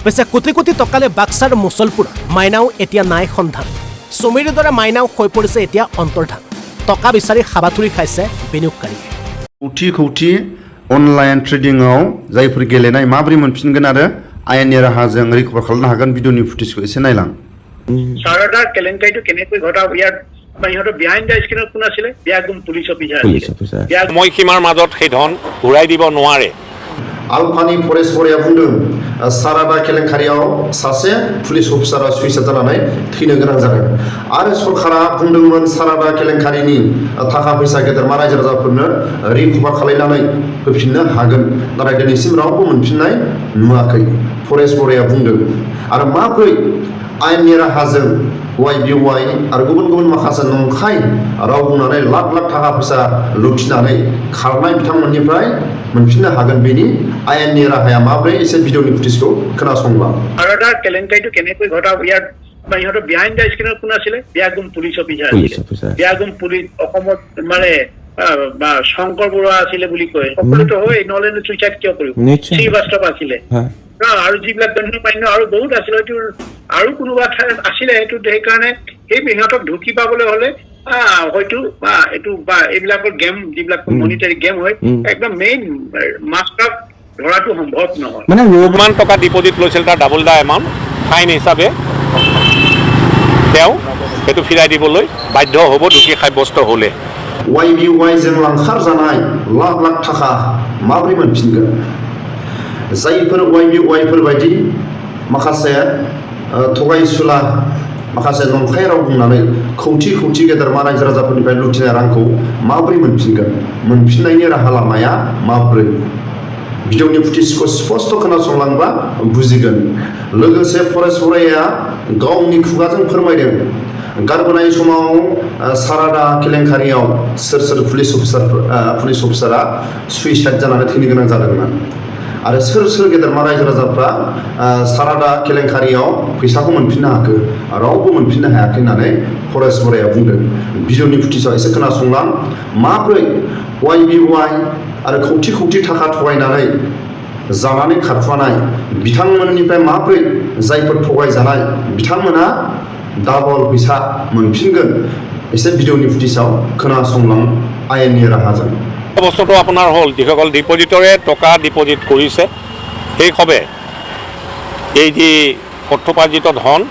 পিছে কোটি কোটি টকালে বাক্সাৰ মুছলপুৰ মাইনাও এতিয়া নাই সন্ধান। চুমিৰ দৰে মাইনাও হৈ পৰিছে এতিয়া অন্তৰ্ধান। টকা বিচাৰি হাবাথুৰি খাইছে বিনিয়োগকাৰীয়ে। खौथि अनलाइन ट्रेडिंआव जायफोर गेलेनाय माबोरै मोनफिनगोन आरो आयेननि राहाजों रिकभार खालामनो हागोन भिडिअनि फुटेजखौ एसे नायलां। सारादार केलेंकारिটো কেনেকৈ ঘটাব ইয়াৰ ইহঁতৰ বিহাইণ্ড দ্য স্ক্ৰীনত কোন আছিলে বিয়াগুম পুলিচ অফিচাৰ সময়সীমাৰ মাজত সেই ধন ঘূৰাই দিব নোৱাৰে। आलफानि फरेस्ट बरिया बुंदों सारादा केलेंकारियाव सासे पुलिस अफिसारा सुइसाइड जानानै थैनो गोनां जादों आरो सरकारा बुंदोंमोन सारादा केलेंकारिनि थाखा फैसा गेदेरमा रायजो राजाफोरनो रिकभार खालामनानै होफिननो हागोन नाथाय दिनैसिम रावबो मोनफिननाय नुवाखै फरेस्ट बरिया बुंदों आरो माब्रै आयेननि राहाजों YBY आरो गुबुन गुबुन माखासे नंखाय राव बुंनानै लाख लाख थाखा फैसा लुथिनानै खारनाय बिथांमोननिफ्राय मोनफिननो हागोन बेनि आयेननि राहाया माब्रै एसे भिडिअनि फुटेजखौ खोनासंला। सारादार केलेंकारिটো কেনেকৈ ঘটাব ইয়াৰ ইহঁতৰ বিহাইণ্ড দ্য স্ক্ৰীনত কোন আছিলে বিয়াগুম পুলিচ অফিচাৰ বিয়াগুম পুলিচ অসমত মানে শংকৰ বৰুৱা আছিলে বুলি কয় সকলোতো হয় নহ'লে চুইচাইড কিয় কৰিব শ্ৰীবাস্তৱ আছিলে আৰু যিবিলাক গণ্যমান্য আৰু বহুত আছিলে এইটো আৰু কোনোবা আছিলে সেইটো সেইকাৰণে সেই সিহঁতক ঢুকি পাবলৈ হ'লে হয়তো এইটো বা এইবিলাকৰ গেম যিবিলাক মনিটাৰী গেম হয় একদম মেইন মাষ্টাৰ ধৰাটো সম্ভৱ নহয়। মানে কিমান টকা ডিপজিট লৈছিল তাৰ ডাবল দা এমাউণ্ট ফাইন হিচাপে তেওঁ সেইটো ফিৰাই দিবলৈ বাধ্য হ'ব দোষী সাব্যস্ত হ'লে। YBY जों लांखारजानाय लाख लाख थाखा माब्रै मोनफिनगोन जायफोर YBY फोरबायदि माखासे थगायसुला माखासे नंखाय राव बुंनानै खौथि गेदेरमा रायजो राजाफोरनिफ्राय लुथिनाय रांखौ माब्रै मोनफिनगोन मोनफिननायनि राहा लामाया माब्रै भिडिअनि फुटेजखौ स्पष्ट खोनासंलांबा बुजिगोन। लोगोसे फरेस्ट बरिया गावनि खुगाजों फोरमायदों गारबोनाय समाव सारादा केलेंकारियाव सोर पुलिस अफिसारा सुइसाइड जानानै थैनो गोनां जादोंमोन आरो सोर गेदेरमा रायजो राजाफ्रा सारादा केलेंकारियाव फैसाखौ मोनफिननो हाखो रावबो मोनफिननो हायाखै होननानै फरेस्ट बरिया बुंदों। भिडिअनि फुटेजाव एसे खोनासंलां माब्रै YBY आरो खौथि थाखा थगायनानै जानानै खारफानाय बिथांमोननिफ्राय माब्रै जायफोर थगायजानाय बिथांमोना डाबल फैसा मोनफिनगोन एसे भिडिअनि फुटेजाव खोनासंलां आयेननि राहाजों। বস্তুটো আপোনাৰ হ'ল যিসকল ডিপজিটৰে টকা ডিপজিট কৰিছে সেইসবে এই যি অৰ্থোপাৰ্জিত ধন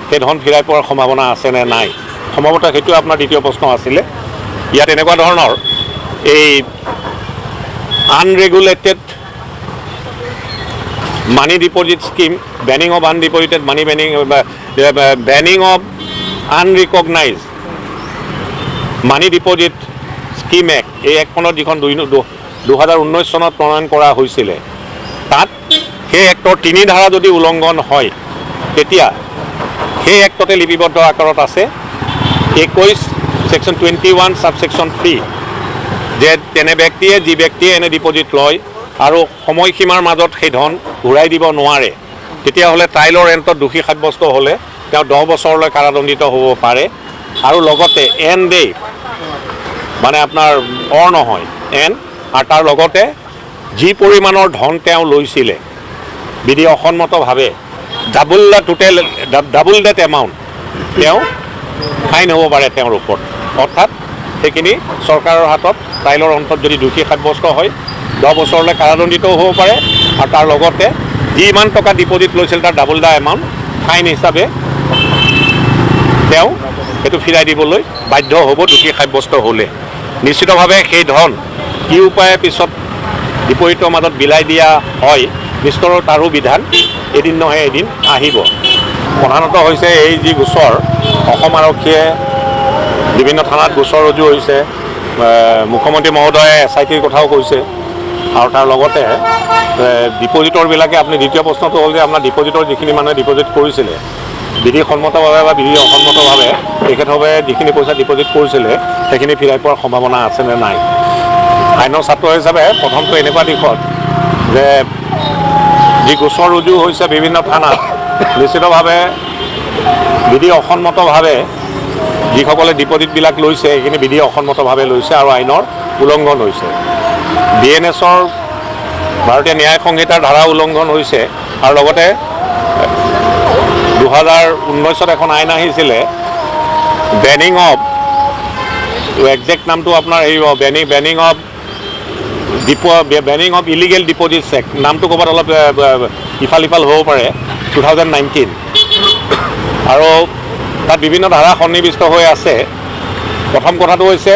সেই ধন ফিৰাই পোৱাৰ সম্ভাৱনা আছে নে নাই সম্ভৱতঃ সেইটো আপোনাৰ দ্বিতীয় প্ৰশ্ন আছিলে। ইয়াত এনেকুৱা ধৰণৰ এই unregulated money deposit scheme banning of undeposited money banning of unrecognise money deposit scheme act এই এক্টখনত যিখন 2019 চনত প্ৰণয়ন কৰা হৈছিলে তাত সেই এক্টৰ 3 ধাৰা যদি উলংঘন হয় তেতিয়া সেই এক্টতে লিপিবদ্ধ আকাৰত আছে 21 সেকশ্যন 21 সাবসেকশ্যন 3 যে তেনে ব্যক্তিয়ে যি ব্যক্তিয়ে এনে ডিপজিট লয় আৰু সময়সীমাৰ মাজত সেই ধন ঘূৰাই দিব নোৱাৰে তেতিয়াহ'লে ট্ৰায়েলৰ এণ্টত দোষী সাব্যস্ত হ'লে তেওঁ 10 বছৰলৈ কাৰাদণ্ডিত হ'ব পাৰে আৰু লগতে এন ডে মানে আপোনাৰ নহয় এন আৰু তাৰ লগতে যি পৰিমাণৰ ধন তেওঁ লৈছিলে বিধি অসন্মতভাৱে ডাবল ডেট এমাউণ্ট তেওঁ ফাইন হ'ব পাৰে তেওঁৰ ওপৰত অৰ্থাৎ সেইখিনি চৰকাৰৰ হাতত ট্ৰায়েলৰ অন্তত যদি দোষী সাব্যস্ত হয় 10 বছৰলৈ কাৰাদণ্ডিত হ'ব পাৰে আৰু তাৰ লগতে যিমান টকা ডিপজিট লৈছিল তাৰ ডাবল দা এমাউণ্ট ফাইন হিচাপে তেওঁ সেইটো ফিৰাই দিবলৈ বাধ্য হ'ব দোষী সাব্যস্ত হ'লে। নিশ্চিতভাৱে সেই ধন কি উপায়ে পিছত ডিপজিটৰ মাজত বিলাই দিয়া হয় নিশ্চয় তাৰো বিধান এদিন নহয় এদিন আহিব। প্ৰধানত হৈছে এই যি গোচৰ অসম আৰক্ষীয়ে বিভিন্ন থানাত গোচৰ ৰুজু হৈছে মুখ্যমন্ত্ৰী মহোদয়ে SITৰ কথাও কৈছে আৰু তাৰ লগতে ডিপজিটৰবিলাকে আপুনি দ্বিতীয় প্ৰশ্নটো হ'ল যে আপোনাৰ ডিপজিটৰ যিখিনি মানুহে ডিপজিট কৰিছিলে বিধিসন্মতভাৱে বা বিধি অসন্মতভাৱে তেখেতভাৱে যিখিনি পইচা ডিপজিট কৰিছিলে সেইখিনি ফিৰাই পোৱাৰ সম্ভাৱনা আছে নে নাই। আইনৰ ছাত্ৰ হিচাপে প্ৰথমটো এনেকুৱা দিশত যে যি গোচৰ ৰুজু হৈছে বিভিন্ন থানাত নিশ্চিতভাৱে বিধি অসন্মতভাৱে যিসকলে ডিপজিটবিলাক লৈছে সেইখিনি বিধি অসন্মতভাৱে লৈছে আৰু আইনৰ উলংঘন হৈছে। BNSৰ ভাৰতীয় ন্যায় সংহিতাৰ ধাৰা উলংঘন হৈছে আৰু লগতে 2019 এখন আইন আহিছিলে বেনিং অফ একজেক্ট নামটো আপোনাৰ হেৰি বেনিং অফ ইলিগেল ডিপজিটছ এক্ট নামটো ক'ৰবাত অলপ ইফাল সিফাল হ'ব পাৰে 2019 আৰু তাত বিভিন্ন ধাৰা সন্নিৱিষ্ট হৈ আছে। প্ৰথম কথাটো হৈছে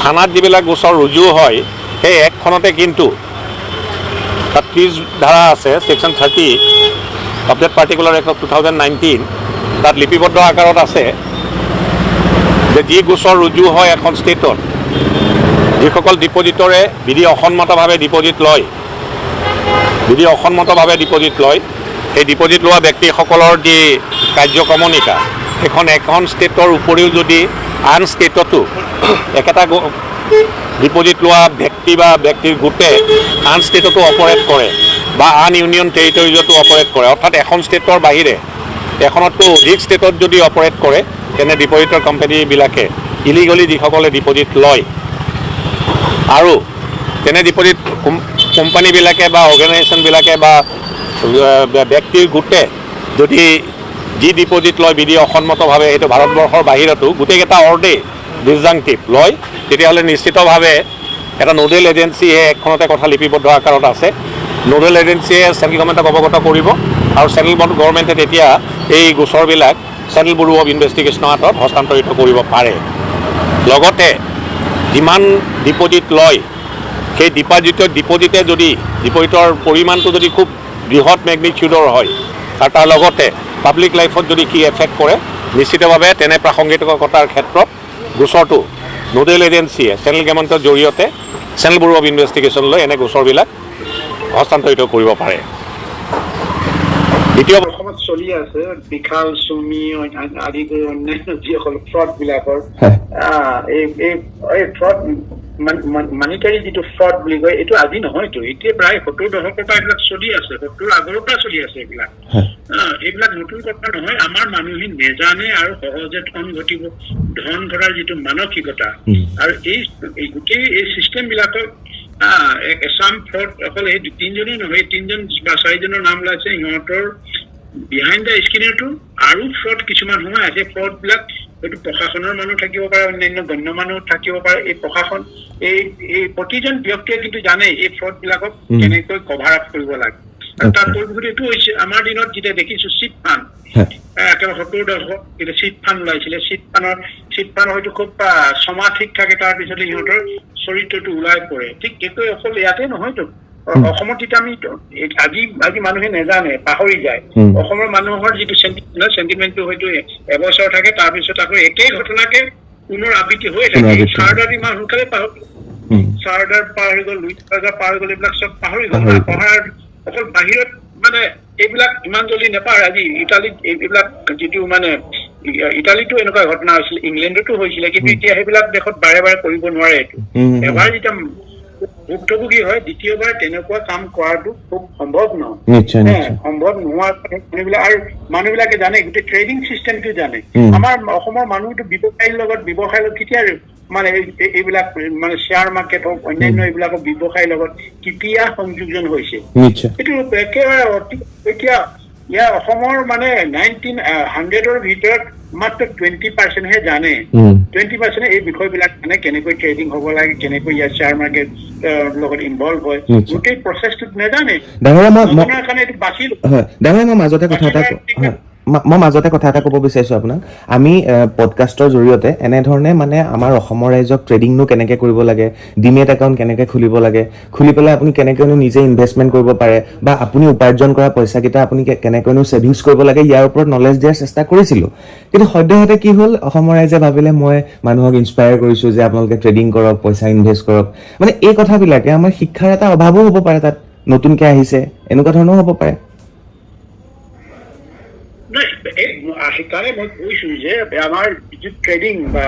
থানাত যিবিলাক গোচৰ ৰুজু হয় সেই একখনতে কিন্তু তাত 30 ধাৰা আছে section 30 of the particular act of 2019 তাত লিপিবদ্ধ আকাৰত আছে যে যি গোচৰ ৰুজু হয় এখন ষ্টেটত যিসকল ডিপজিটৰে বিধি অসন্মতভাৱে ডিপজিট লয় সেই ডিপজিট লোৱা ব্যক্তিসকলৰ যি কাৰ্যক্ৰমণিকা সেইখন এখন ষ্টেটৰ উপৰিও যদি আন ষ্টেটতো একেটা ডিপজিট লোৱা ব্যক্তি বা ব্যক্তিৰ গোটে আন ষ্টেটতো অপাৰেট কৰে বা আন ইউনিয়ন টেৰিটৰিজতো অপাৰেট কৰে অৰ্থাৎ এখন ষ্টেটৰ বাহিৰে এখনতকৈ অধিক ষ্টেটত যদি অপাৰেট কৰে তেনে ডিপজিটৰ কোম্পানীবিলাকে ইলিগেলি যিসকলে ডিপজিট লয় আৰু তেনে ডিপজিট কোম্পানীবিলাকে বা অৰ্গেনাইজেশ্যনবিলাকে বা ব্যক্তিৰ গোটে যদি যি ডিপজিট লয় বিধি অসন্মতভাৱে সেইটো ভাৰতবৰ্ষৰ বাহিৰতো গোটেইকেইটা অৰ্ডে ডিসজাংটিভ লয় তেতিয়াহ'লে নিশ্চিতভাৱে এটা নোডেল এজেঞ্চিয়ে একখনতে কথা লিপিবদ্ধ আকাৰত আছে। নোডেল এজেঞ্চিয়ে চেণ্ট্ৰেল গভৰ্ণমেণ্টক অৱগত কৰিব আৰু চেণ্ট্ৰেল গভৰ্ণমেণ্টে তেতিয়া এই গোচৰবিলাক চেণ্ট্ৰেল ব্যুৰো অফ ইনভেষ্টিগেশ্যনৰ হাতত হস্তান্তৰিত কৰিব পাৰে। লগতে যিমান ডিপজিট লয় সেই ডিপজিটে যদি ডিপজিটৰ পৰিমাণটো যদি খুব বৃহৎ মেগনিটিউডৰ হয় আৰু তাৰ লগতে পাব্লিক লাইফত যদি কি এফেক্ট কৰে নিশ্চিতভাৱে তেনে প্ৰাসংগিকতাৰ ক্ষেত্ৰত গোচৰটো নোডেল এজেঞ্চিয়ে চেণ্ট্ৰেল গভৰ্ণমেণ্টৰ জৰিয়তে চেণ্ট্ৰেল ব্যুৰো অফ ইনভেষ্টিগেশ্যনলৈ এনে গোচৰবিলাক হস্তান্তৰিত কৰিব পাৰে। দ্বিতীয় অসমত চলি আছে বিশাল চুমি আদি কৰি অন্যান্য যিসকল ফ্ৰডবিলাকৰ এই ফ্ৰড মানিটাৰী যিটো ফ্ৰড বুলি কয় এইটো আজি নহয়তো, এতিয়া প্ৰায় 70 দশকৰ পৰা এইবিলাক চলি আছে, 70 আগৰ পৰা চলি আছে এইবিলাক। এইবিলাক নতুন কথা নহয়, আমাৰ মানুহে নেজানে আৰু সহজে ধন ঘটাৰ যিটো মানসিকতা আৰু এই গোটেই এই চিষ্টেম বিলাকক এছাম ফ্ৰড অকল এই 3জনেই নহয়, 3জন বা 4জনৰ নাম ওলাইছে, সিহঁতৰ বিহাইণ্ড দ্য স্ক্ৰীণতো আৰু ফ্ৰড কিছুমান সময় আছে। ফ্ৰড বিলাক হয়তো প্ৰশাসনৰ মানুহ থাকিব পাৰে, অন্যান্য গণ্য মানুহ থাকিব পাৰে। এই প্ৰশাসন এই প্ৰতিজন ব্যক্তিয়ে কিন্তু জানে এই ফ্ৰড বিলাকক কেনেকৈ কভাৰ আপ কৰিব লাগে। তাৰ পৰিৱৰ্তে এইটো হৈছে আমাৰ দিনত যেতিয়া দেখিছো চিট ফাণ্ড একেবাৰে 70 দশক এতিয়া চিট ফাণ্ড ওলাইছিলে, চিট ফাণ্ড হয়তো খুব ছমাহ ঠিক থাকে, তাৰপিছতে সিহঁতৰ চৰিত্ৰটো ওলাই পৰে। ঠিক এইটো অকল ইয়াতে নহয়তো, অসমত এতিয়া আমি আজি মানুহে নেজানে, পাহৰি যায়। অসমৰ মানুহৰ যিটো চেণ্টিমেণ্টটো হয়তো এবছৰ থাকে, তাৰপিছত আকৌ একেই ঘটনাকে পুনৰ আবৃত্তি হৈ থাকে। চাৰদাৰ ইমান সোনকালে চাৰদাৰ পাৰ হৈ গ'ল, লুইচ চাৰ্জাৰ পাৰ হৈ গ'ল, এইবিলাক চব পাহৰি গ'ল। পঢ়াৰ অকল বাহিৰত মানে এইবিলাক ইমান জলদি নেপাহৰে। আজি ইটালীত এইবিলাক যিটো মানে ইটালীতো এনেকুৱা ঘটনা হৈছিল, ইংলেণ্ডতো হৈছিলে, কিন্তু এতিয়া সেইবিলাক দেশত বাৰে বাৰে কৰিব নোৱাৰে। এইটো এবাৰ যেতিয়া ভুক্তভোগী হয় দ্বিতীয়বাৰ তেনেকুৱা কাম কৰাটো খুব সম্ভৱ নহয়, সম্ভৱ নোহোৱা মানুহবিলাক। আৰু মানুহবিলাকে জানে গোটেই ট্ৰেডিং চিষ্টেমটো জানে। আমাৰ অসমৰ মানুহটো ব্যৱসায়ীৰ লগত কেতিয়া মানে এইবিলাক মানে শ্বেয়াৰ মাৰ্কেট হওক অন্যান্য এইবিলাকৰ ব্যৱসায়ীৰ লগত কেতিয়া সংযোজন হৈছে এইটো একেবাৰে এতিয়া ইয়াৰ অসমৰ মানে 100ৰ ভিতৰত মাত্ৰ 20%হে জানে। 20% এই বিষয়বিলাক মানে কেনেকৈ ট্ৰেডিং হ'ব লাগে, কেনেকৈ ইয়াৰ শ্বেয়াৰ মাৰ্কেট লগত ইনভলভ হয়, গোটেই প্ৰচেছটোত নাজানে। মই মাজতে কথা এটা ক'ব বিচাৰিছোঁ আপোনাক। আমি পডকাষ্টৰ জৰিয়তে এনেধৰণে মানে আমাৰ অসমৰ ৰাইজক ট্ৰেডিংনো কেনেকৈ কৰিব লাগে, ডিমেট একাউণ্ট কেনেকৈ খুলিব লাগে, খুলি পেলাই আপুনি কেনেকৈনো নিজে ইনভেষ্টমেণ্ট কৰিব পাৰে বা আপুনি উপাৰ্জন কৰা পইচাকেইটা আপুনি কেনেকৈনো ছেভিংছ কৰিব লাগে ইয়াৰ ওপৰত নলেজ দিয়াৰ চেষ্টা কৰিছিলোঁ। কিন্তু সদ্যহতে কি হ'ল, অসমৰ ৰাইজে ভাবিলে মই মানুহক ইনস্পায়াৰ কৰিছোঁ যে আপোনালোকে ট্ৰেডিং কৰক, পইচা ইনভেষ্ট কৰক। মানে এই কথাবিলাকে আমাৰ শিক্ষাৰ এটা অভাৱো হ'ব পাৰে, তাত নতুনকৈ আহিছে এনেকুৱা ধৰণৰো হ'ব পাৰে। সেইকাৰণে মই কৈছো যে আমাৰ যিটো ট্ৰেডিং বা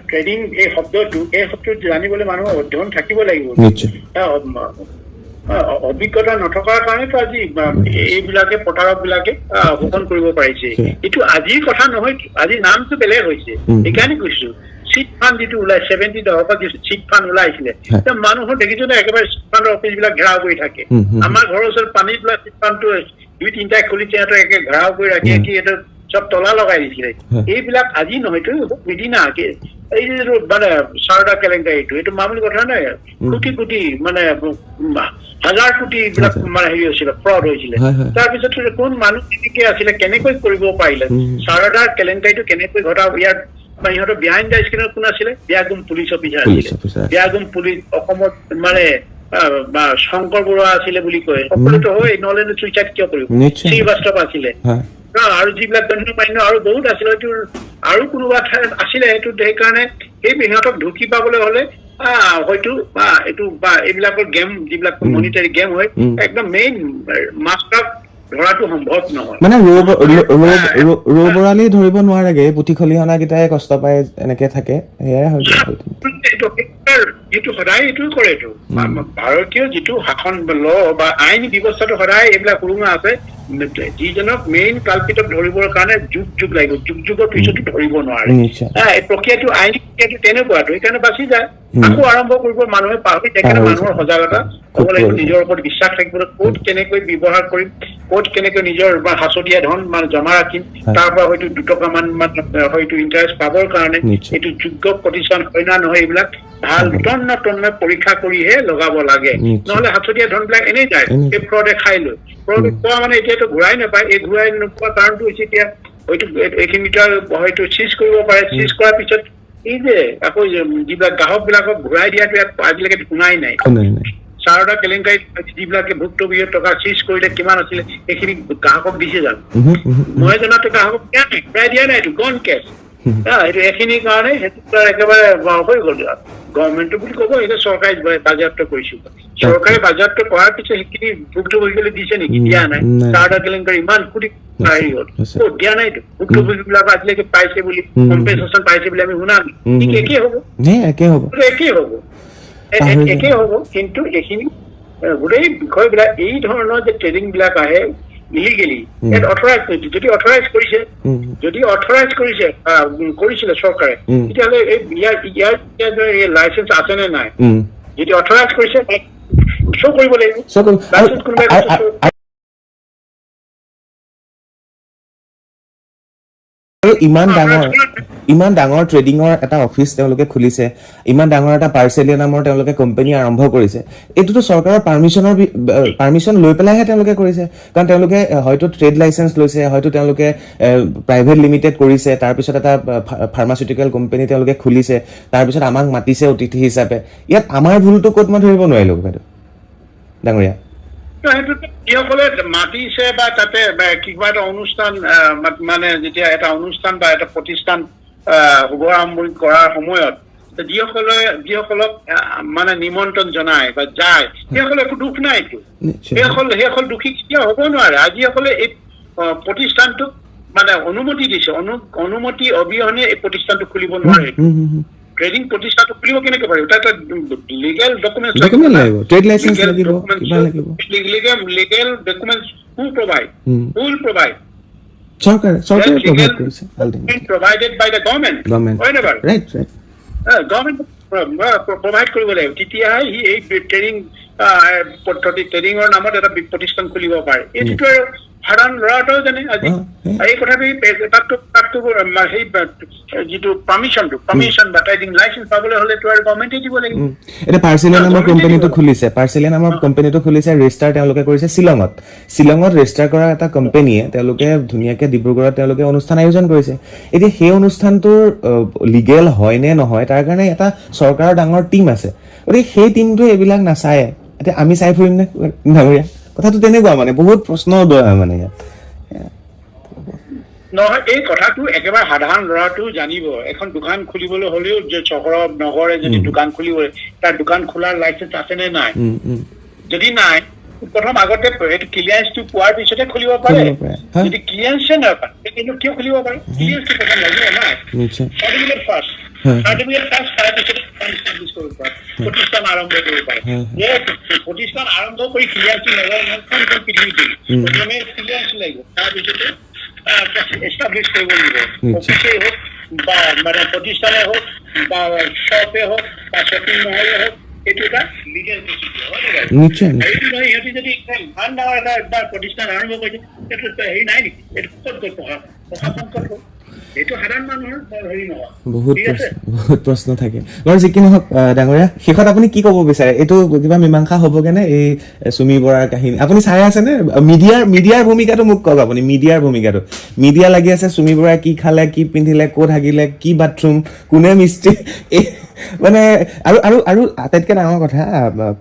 ট্ৰেডিং এই শব্দটো জানিবলৈ মানুহৰ অধ্যয়ন থাকিব লাগিব। অভিজ্ঞতা নথকাৰ কাৰণেতো আজি এইবিলাকে প্ৰতাৰক বিলাকে শোষণ কৰিব পাৰিছে। এইটো আজিৰ কথা নহয়, আজি নামটো বেলেগ হৈছে। সেইকাৰণে কৈছো চিট ফাণ্ড যিটো ওলাই 70 দশকত যিটো চিট ফাণ্ড ওলাইছিলে মানুহৰ দেখিছো নে একেবাৰে চিট ফাণ্ডৰ অফিচ বিলাক ঘেৰাও কৰি থাকে আমাৰ ঘৰৰ ওচৰত পানী পেলাই চিট ফাণ্ডটো 2-3টা খুলিছে সিহঁতৰ একে ঘেৰাও কৰি ৰাখি কি এইটো চব তলা লগাই দিছিলে এইবিলাক আজি নহয়তো সিদিনা এই যে মানে সাৰদা কেলেংকাৰীটো এইটো মামুলি কথা নহয় কোটি কোটি মানে হাজাৰ কোটি বিলাক মানে হেৰি হৈছিলে ফ্ৰড হৈছিলে তাৰপিছত কোন মানুহ কেনেকে আছিলে কেনেকৈ কৰিব পাৰিলে সাৰদাৰ কেলেংকাৰীটো কেনেকৈ ঘটাব ইয়াৰ ইহঁতৰ বিহাইণ্ড দ্য স্ক্ৰীণত কোন আছিলে বিয়াগুম পুলিচ অফিচাৰ আছিলে বিয়াগুম পুলিচ অসমত মানে শংকৰ বৰুৱা আছিলে বুলি কয় সকলোতো হয় নলেন চুইচাইড কিয় কৰিব শ্ৰীবাস্তৱ আছিলে আৰু যিবিলাক গণ্যমান্য আৰু বহুত আছিলে এইটো আৰু কোনোবা ঠাইত আছিলে সেইটো সেইকাৰণে সেই সিহঁতক ঢুকি পাবলৈ হলে হয়তো বা এইটো বা এইবিলাকৰ গেম যিবিলাক মনিটাৰী গেম হয় একদম মেইন মাষ্টাৰ ধৰাটো সম্ভৱ নহয় মানে ৰৌ বৰালি ধৰিব নোৱাৰেগে পুথি খলিহনা কেইটাই কষ্ট পায় এনেকে থাকে সেয়াই হয় এইটো সদায় এইটো কৰে এইটো ভাৰতীয় যিটো শাসন ল বা আইন ব্যৱস্থাটো সদায় এইবিলাক সুৰুঙা আছে যিজনক মেইন কাল্পিতক ধৰিবৰ কাৰণে যুগ যুগ লাগিব যুগৰ পিছতো ধৰিব নোৱাৰে প্ৰক্ৰিয়াটো আইন প্ৰক্ৰিয়াটো তেনেকুৱাটো সেইকাৰণে বাচি যায় আকৌ আৰম্ভ কৰিব মানুহে পাহৰি সেইকাৰণে মানুহৰ সজাগতা হ'ব লাগিব নিজৰ ওপৰত বিশ্বাস থাকিব ক'ত কেনেকৈ ব্যৱহাৰ কৰিম ক'ত কেনেকৈ নিজৰ সাঁচতীয়া ধন মানে জমা ৰাখিম তাৰ পৰা হয়তো 2 টকামান হয়তো ইণ্টাৰেষ্ট পাবৰ কাৰণে এইটো যোগ্য প্ৰতিষ্ঠান হয় না নহয় এইবিলাক ভাল তন্ন পৰীক্ষা কৰিহে লগাব লাগে নহলে সাঁচতীয়া ধনবিলাক এনেই যায় এই ফ্ৰডে খাই লৈ ফ্ৰড পোৱা মানে এতিয়াতো ঘূৰাই নাপায় এই ঘূৰাই নোপোৱা কাৰণটো হৈছে এতিয়া হয়তো এইখিনিত হয়তো চিজ কৰিব পাৰে চিজ কৰাৰ পিছত এই যে আকৌ যিবিলাক গ্ৰাহক বিলাকক ঘূৰাই দিয়াটো আজিলৈকে শুনাই নাই সাৰদা কেলেংকাৰীত যিবিলাকে ভুক্তভোগীৰ টকা চিজ কৰিলে কিমান আছিলে সেইখিনি গ্ৰাহকক দিছে জানো মই জনাতো গ্ৰাহকক ঘূৰাই দিয়া নাই এইটো গন কেছ এইটো এইখিনিৰ কাৰণে সেইটো একেবাৰে হৈ গ'ল গভৰ্ণমেণ্টটো বুলি ক'ব এতিয়া চৰকাৰে বাজেয়াপ্ত কৰিছো চৰকাৰে বাজেয়াপ্ত কৰাৰ পিছত সেইখিনি ভুক্তভোগীলৈ দিছে নেকি দিয়া নাই সাৰদা কেলেংকাৰী ইমান কোটি হেৰি হ'ল ক'ত দিয়া নাইতো ভুক্তভোগীবিলাক আজিলৈকে পাইছে বুলি কম্পেনচেশ্যন পাইছে বুলি আমি শুনা ঠিক একেই হ'ব একেই হ'ব কিন্তু এইখিনি গোটেই বিষয়বিলাক এই ধৰণৰ যে ট্ৰেডিং বিলাক আহে ইলিগেলি ইয়াত অথৰাইজ যদি অথৰাইজ কৰিছিলে চৰকাৰে তেতিয়াহ'লে ইয়াৰ লাইচেঞ্চ আছে নে নাই যদি অথৰাইজ কৰিছে শ্ব' কৰিব লাগিব লাইচেঞ্চ কোনোবাই ইমান ডাঙৰ ট্ৰেডিঙৰ এটা অফিচ তেওঁলোকে খুলিছে ইমান ডাঙৰ এটা পাৰ্চেলিয়া নামৰ তেওঁলোকে কোম্পানী আৰম্ভ কৰিছে এইটোতো চৰকাৰৰ পাৰ্মিশ্যন লৈ পেলাইহে তেওঁলোকে কৰিছে কাৰণ তেওঁলোকে হয়তো ট্ৰেড লাইচেঞ্চ লৈছে হয়তো তেওঁলোকে প্ৰাইভেট লিমিটেড কৰিছে তাৰপিছত এটা ফাৰ্মাচিউটিকেল কোম্পানী তেওঁলোকে খুলিছে তাৰপিছত আমাক মাতিছে অতিথি হিচাপে ইয়াত আমাৰ ভুলটো ক'ত মই ধৰিব নোৱাৰিলো বাইদেউ ডাঙৰীয়া যিসকলে মাতিছে বা তাতে কিবা এটা অনুষ্ঠান মানে যেতিয়া এটা অনুষ্ঠান বা এটা প্ৰতিষ্ঠান শুভাৰম্ভ কৰাৰ সময়ত যিসকলক মানে নিমন্ত্ৰণ জনায় বা যায় সেইসকলে একো দুখ নাইতো সেইসকল দুখী কেতিয়া হ'ব নোৱাৰে আজিসকলে এই প্ৰতিষ্ঠানটোক মানে অনুমতি দিছে অনুমতি অবিহনে এই প্ৰতিষ্ঠানটো খুলিব নোৱাৰে ট্ৰেডিং প্ৰতিষ্ঠানটো খুলিব কেনেকৈ পাৰিব তাত লিগেল ডকুমেণ্টছ লাগিব ট্ৰেড লাইচেন্স লাগিব কিবা লাগিব লিগেল ডকুমেণ্টছ who provide চৰকাৰে provide কৰিছে provided by the government right government provide কৰিব লাগিব তেতিয়াহে এই ট্ৰেডিং পদ্ধতি ট্ৰেডিঙৰ নামত এটা প্ৰতিষ্ঠান খুলিব পাৰে এইটো সাধাৰণ ল'ৰাটাও জানে আজি এই কথাটো তাততো সেই যিটো পাৰ্মিশ্যন বা ট্ৰেডিং লাইচেঞ্চ পাবলৈ হ'লে তো আৰু গভৰ্ণমেণ্টে দিব লাগিব এটা পাৰ্চেলিয়া নামৰ কোম্পানীটো খুলিছে ৰেজিষ্টাৰ তেওঁলোকে কৰিছে শ্বিলঙত ৰেজিষ্টাৰ কৰা এটা কোম্পানীয়ে তেওঁলোকে ধুনীয়াকে ডিব্ৰুগড়ত তেওঁলোকে অনুষ্ঠান আয়োজন কৰিছে এতিয়া সেই অনুষ্ঠানটোৰ লিগেল হয় নে নহয় তাৰ কাৰণে এটা চৰকাৰৰ ডাঙৰ টিম আছে গতিকে সেই টিমটোৱে এইবিলাক নাচায় এতিয়া আমি চাই ফুৰিম নে ডাঙৰীয়া কথাটো তেনেকুৱা মানে বহুত প্ৰশ্ন উদয় হয় মানে ইয়াত নহয় এই কথাটো একেবাৰে সাধাৰণ ল'ৰাটো জানিব এখন দোকান খুলিবলৈ হ'লেও যে চহৰৰ নগৰে যদি দোকান খুলিব তাৰ দোকান খোলাৰ লাইচেঞ্চ আছে নে নাই যদি নাই প্ৰথম আগতে এইটো ক্লিয়াৰেন্সটো পোৱাৰ পিছতে খুলিব পাৰে যদি ক্লিয়াৰেন্সে নাপায় কিন্তু কিয় খুলিব পাৰে ক্লিয়াৰেন্সটো প্ৰথম লাগিব নাই চাৰ্টিফিকেট ফাৰ্ষ্ট প্ৰতিষ্ঠান আৰম্ভ কৰিব পাৰে যে প্ৰতিষ্ঠান আৰম্ভ কৰি ক্লিয়াৰেন্সটো নালাগে পৃথিৱীত প্ৰথমে ক্লিয়াৰেন্স লাগিব তাৰপিছতে এষ্টাব্লিছ কৰিব লাগিব অফিচেই হওক বা মানে প্ৰতিষ্ঠানে হওক বা শ্বপে হওক বা শ্বপিং মলে হওক এইটো এটা লিগেল নিশ্চয় এইটো নহয় সিহঁতি যদি ইমান ডাঙৰ এটা প্ৰতিষ্ঠান আৰম্ভ কৰিছে এইটো হেৰি নাই নেকি এইটো ক'ত গ'ল প্ৰশাসন ক'ত গ'ল এইটো সাধাৰণ মানুহৰ হেৰি নহয় বহুত প্ৰশ্ন থাকে বাৰু যি কি নহওক ডাঙৰীয়া শেষত আপুনি কি ক'ব বিচাৰে এইটো কিবা মীমাংসা হ'বগে নে এই চুমি বৰাৰ কাহিনী আপুনি চাই আছে নে মিডিয়াৰ ভূমিকাটো মোক কওক আপুনি মিডিয়া লাগি আছে চুমি বৰাই কি খালে কি পিন্ধিলে ক'ত হাগিলে কি বাথৰুম কোনে মিস্ত্ৰী মানে আৰু আৰু আৰু আটাইতকৈ ডাঙৰ কথা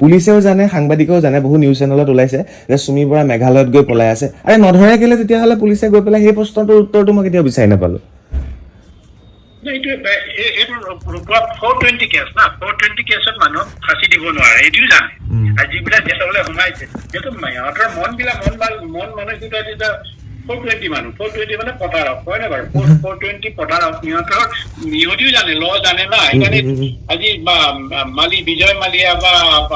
পুলিচেও জানে সাংবাদিকেও জানে বহু নিউজ চেনেলত ওলাইছে যে চুমি বৰা মেঘালয়ত গৈ পলাই আছে আৰে নধৰে কেলে তেতিয়াহ'লে পুলিচে গৈ পেলাই সেই প্ৰশ্নটোৰ উত্তৰটো মই কেতিয়াও বিচাৰি নাপালো এইটো 420 কেছ না 420 কেছত মানুহক ফাঁচি দিব নোৱাৰে এইটোও জানে আৰু যিবিলাক জেললৈ সোমাইছে সেইটো সিহঁতৰ মন মানসিকতা যেতিয়া 420 মানুহ 420 মানে পতাৰক হয় নে বাৰু 420 পতাৰক সিহঁতিও জানে ল জানে না সেইকাৰণে আজি মালি বিজয় মালিয়া বা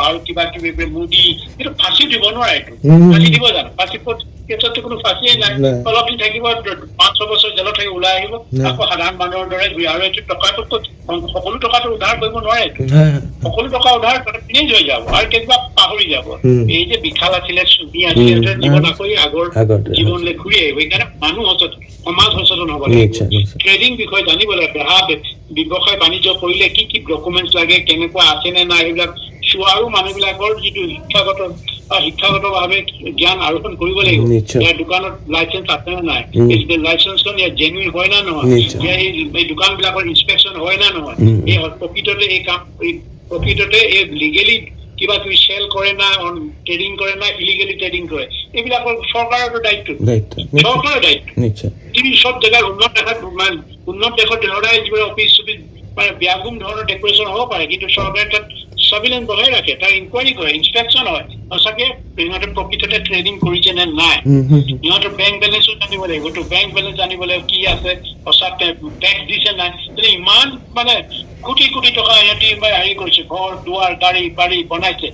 আৰু কিবা কিবি মোদী এইটো ফাঁচি দিব নোৱাৰে এইটো ফাঁচি দিব জানো ফাঁচি কেছতো কোনো ফাঁচিয়ে নাই অলপ দিন থাকিব 5-6 বছৰ জেলত থাকি ওলাই আহিব আকৌ সাধাৰণ মানুহৰ দৰে আৰু এইটো টকাটো সকলো টকাটো উদ্ধাৰ কৰিব নোৱাৰে সকলো টকা উদ্ধাৰ পিনেই লৈ যাব আৰু কেতিয়াবা পাহৰি যাব এই যে বিশাল আছিলে চুমি আছিলে জীৱন আকৌ আগৰ জীৱনলৈ ঘূৰি আহিব সেইকাৰণে মানুহ সমাজ সচেতন হ'ব লাগিব ট্ৰেডিং বিষয়ে জানিব লাগিব ব্যৱসায় বাণিজ্য কৰিলে কি কি ডকুমেণ্টছ লাগে কেনেকুৱা আছে নে নাই এইবিলাক চোৱাৰো মানুহবিলাকৰ যিটো শিক্ষাগতভাৱে জ্ঞান আৰোপণ কৰিব লাগিব ইয়াৰ দোকানত লাইচেঞ্চ আছে নে নাই লাইচেঞ্চখন ইয়াৰ জেনুইন হয় না নহয় এই দোকানবিলাকৰ ইনস্পেকশ্যন হয় না নহয় এই প্ৰকৃততে এই লিগেলি কিবা কিবি চেল কৰে না ট্ৰেডিং কৰে না ইলিগেলি ট্ৰেডিং কৰে এইবিলাকৰ চৰকাৰৰ দায়িত্ব তিনি সব জেগাৰ উন্নত দেশত ধৰাই যিবোৰ অফিচ চফিচ মানে ব্যাগুম ধৰণৰ ডেকৰেশ্যন হ'ব পাৰে কিন্তু চৰকাৰে তাত সাৰ্ভিলেন্স বহাই ৰাখে তাৰ ইনকুৱাৰী কৰে ইনস্পেকশ্যন হয় সঁচাকে সিহঁতে প্ৰকৃততে ট্ৰেডিং কৰিছে নে নাই সিহঁতৰ বেংক বেলেঞ্চো জানিব লাগিব তো বেংক বেলেঞ্চ জানিব লাগিব কি আছে সঁচা টেক্স দিছে নাই যদি ইমান মানে কোটি কোটি টকা সিহঁতি হেৰি কৰিছে ঘৰ দুৱাৰ গাড়ী বাৰী বনাইছে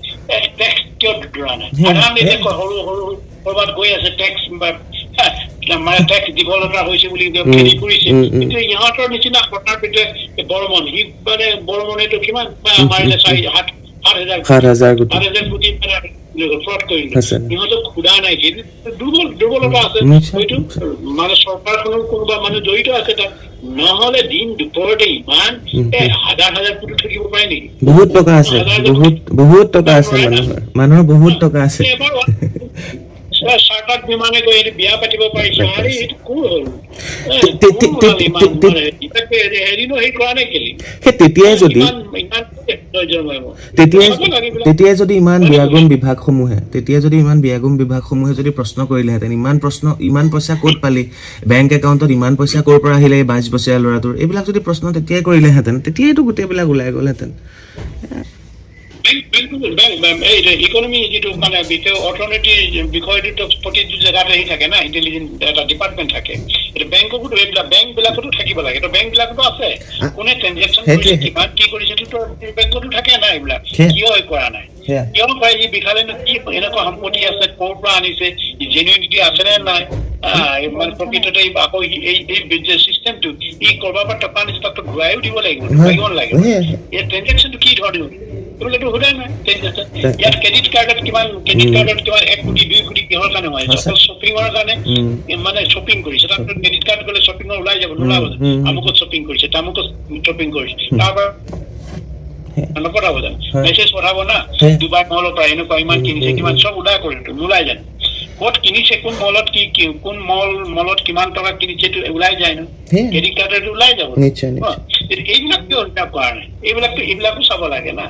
টেক্স কিয় ধৰা নাই সাধাৰণ এতিয়া সৰু ক'ৰবাত গৈ আছে টেক্স মানে টেক্স দিব লগা হৈছে বুলি খেদি ফুৰিছে কিন্তু ইহঁতৰ নিচিনা ঘটনাৰ ভিতৰত বৰ্মনেতো কিমান মাৰিলে 7,000 কোটি ফ্ৰড কৰিলে সিহঁতক সোধা নাই দুৰ্বলতা আছে হয়তো মানে চৰকাৰখনৰ কোনোবা মানুহ জড়িত আছে তাত নহলে দিন দুপৰতে ইমান হাজাৰ কোটি থাকিব পাৰে নেকি বহুত টকা আছে মানুহৰ বহুত টকা আছে চাৰ্টাৰ বিমানে গৈ বিয়া পাতিব পাৰিছে আৰে এইটো কোন হ'ল তেতিয়াই যদি ইমান বিয়াগম বিভাগসমূহে যদি প্ৰশ্ন কৰিলেহেঁতেন ইমান পইচা ক'ত পালি বেংক একাউণ্টত ইমান পইচা ক'ৰ পৰা আহিলে এই 22 বছৰীয়া ল'ৰাটোৰ এইবিলাক যদি প্ৰশ্ন তেতিয়াই কৰিলেহেঁতেন তেতিয়াইতো গোটেইবিলাক ওলাই গ'লহেঁতেন ইকনমি যিটো মানে অৰ্থনীতিৰ বিষয়টো প্ৰতিটো জেগাতে আহি থাকে না ইণ্টেলিজেন্ট এটা ডিপাৰ্টমেণ্ট থাকে এইটো বেংকবিলাকতো থাকিব লাগে তো বেংকবিলাকতো আছে কোনে ট্ৰেনজেকশ্যন কৰিছে কিমান কি কৰিছে বেংকতো থাকে না এইবিলাক কিয় কৰা নাই কিয় কয় ই বিশালেনো কি এনেকুৱা সম্পত্তি আছে ক'ৰ পৰা আনিছে জেনুইনিটি আছে নে নাই মানে প্ৰকৃততে আকৌ এই চিষ্টেমটো ই কৰবাৰ পৰা টকা আনিছে তাকতো ঘূৰাইও দিব লাগিব এই ট্ৰেনজেকশ্যনটো কি ধৰণৰ এইবিলাকতো সোধা নাই ইয়াত ক্ৰেডিট কাৰ্ডত কিমান 1 কোটি 2 কোটি কিহৰ কাৰণে হয় অকল শ্বপিঙৰ কাৰণে মানে শ্বপিং কৰিছে তাত ক্ৰেডিট কাৰ্ড গ'লে শ্বপিঙৰ ওলাই যাব নোলাব আমুকত শ্বপিং কৰিছে তামুকত শ্বপিং কৰিছে তাৰপৰা নপঠাব জানো মেছেজ পঠাব না ডুবাই মলৰ পৰা এনেকুৱা ইমান কিনিছে কিমান চব ওলাই কৰিলো নোলাই জানো ক'ত কিনিছে কোন মলত কিমান টকা কিনিছে ওলাই যায় ন ক্ৰেডিট কাৰ্ডত ওলাই যাব এইবিলাক কিয় কৰা নাই এইবিলাকো চাব লাগে না